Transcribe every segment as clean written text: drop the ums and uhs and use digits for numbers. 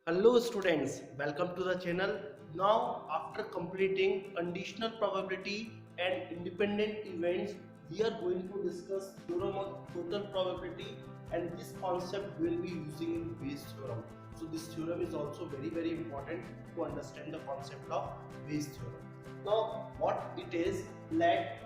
Hello students, welcome to the channel. Now after completing conditional probability and independent events, we are going to discuss theorem of total probability, and this concept will be using in Bayes theorem. So this theorem is also very important to understand the concept of Bayes theorem. Now what it is, let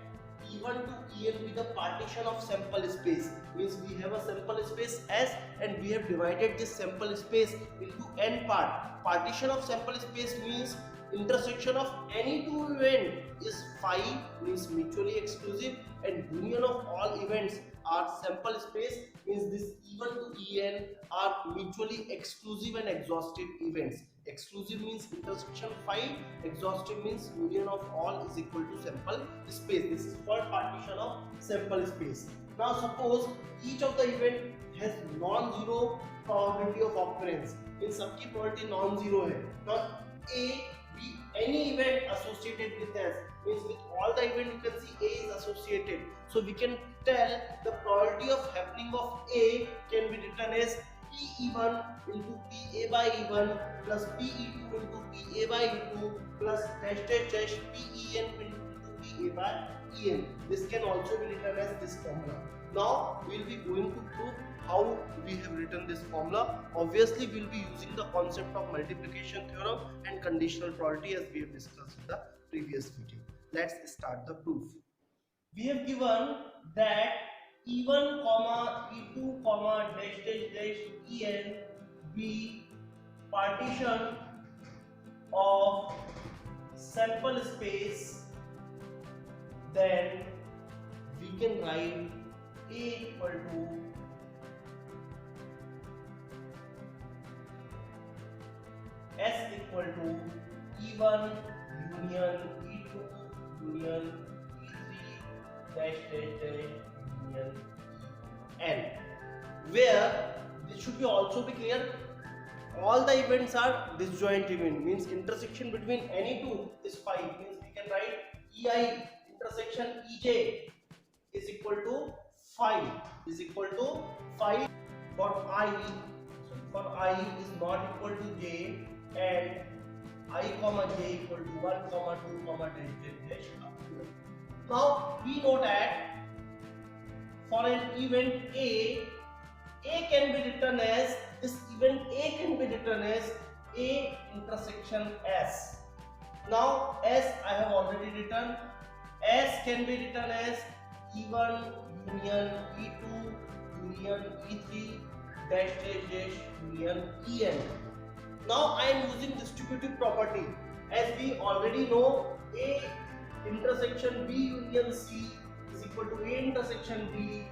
E1 to En be the partition of sample space. Means we have a sample space S and we have divided this sample space into n part. Partition of sample space means intersection of any two events is phi, means mutually exclusive, and union of all events are sample space, means this E1 to En are mutually exclusive and exhaustive events. Exclusive means intersection phi, exhaustive means union of all is equal to sample space. This is called partition of sample space. Now suppose each of the event has non-zero probability of occurrence, इन सबकी probability non-zero है. Now A, B, any event associated with S, means with all the event you can see A is associated. So we can tell the probability of happening of A can be written as PE1 into PA by E1 plus PE2 into PA by E2 plus dash dash dash PEN into PA by EN. This can also be written as this formula. Now we will be going to prove how we have written this formula. Obviously we will be using the concept of multiplication theorem and conditional probability as we have discussed in the previous video. Let's start the proof. We have given that E1 comma E2 comma dash dash dash En be partition of sample space, then we can write A equal to S equal to E1 union E2 union E3 dash dash dash union N, where this should be also be clear, all the events are disjoint event, means intersection between any two is phi, means we can write EI intersection EJ is equal to phi, for I is not equal to j and I comma j equal to 1 comma 2 comma dash dash. Now we know that for an event A can be written as, this event A can be written as A intersection S. Now S I have already written. S can be written as E1 union E2 union E3 dash dash dash union En. Now I am using distributive property, as we already know A intersection B union C is equal to A intersection B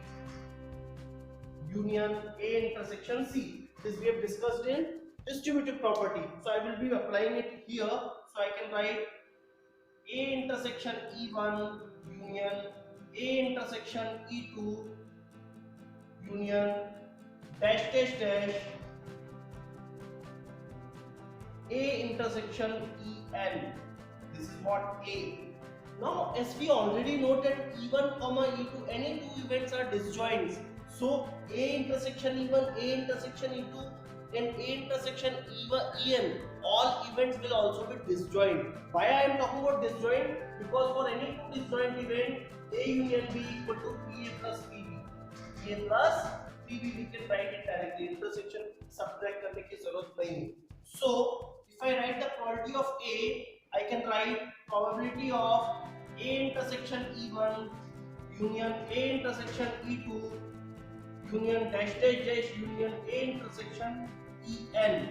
union A intersection C. This we have discussed in distributive property. So I will be applying it here. So I can write A intersection E1 union A intersection E2 union dash dash dash A intersection En. This is what A. Now as we already know that E1 comma E2 any two events are disjoints. So A intersection E1, A intersection E2 and A intersection En, all events will also be disjoint. Why I am talking about disjoint? Because for any two disjoint event, A union B equal to PA plus PB. PA plus PB we can write it directly. Intersection subtract करने की जरूरत नहीं. So if I write the probability of A, I can write probability of A intersection E1 union A intersection E2 union dash dash dash union A intersection En.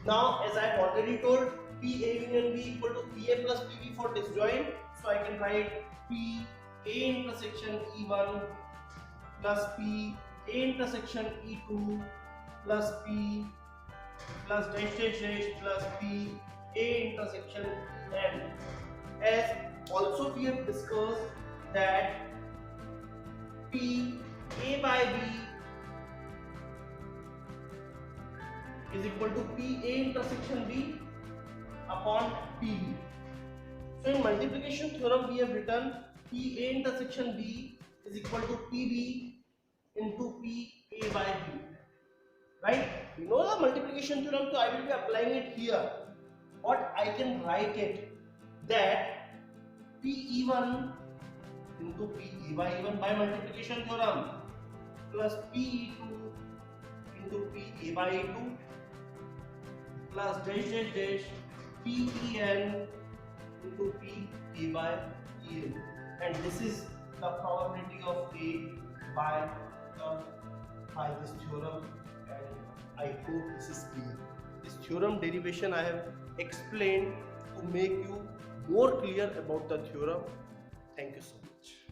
Now as I have already told, PA union B equal to PA plus PB for disjoint, so I can write P A intersection E1 plus P A intersection E2 plus P plus dash dash dash plus P A intersection N. As also we have discussed that P A by B is equal to PA intersection B upon PB. So in multiplication theorem we have written PA intersection B is equal to PB into PA by B, right? You know the multiplication theorem, so I will be applying it here. What I can write it that PE1 into PE by E1 by multiplication theorem plus PE2 into PA by E2 plus dash dash dash PEN into PA by EN, and this is the probability of A by this theorem, and I hope this is clear. This theorem derivation I have explained to make you more clear about the theorem. Thank you so much.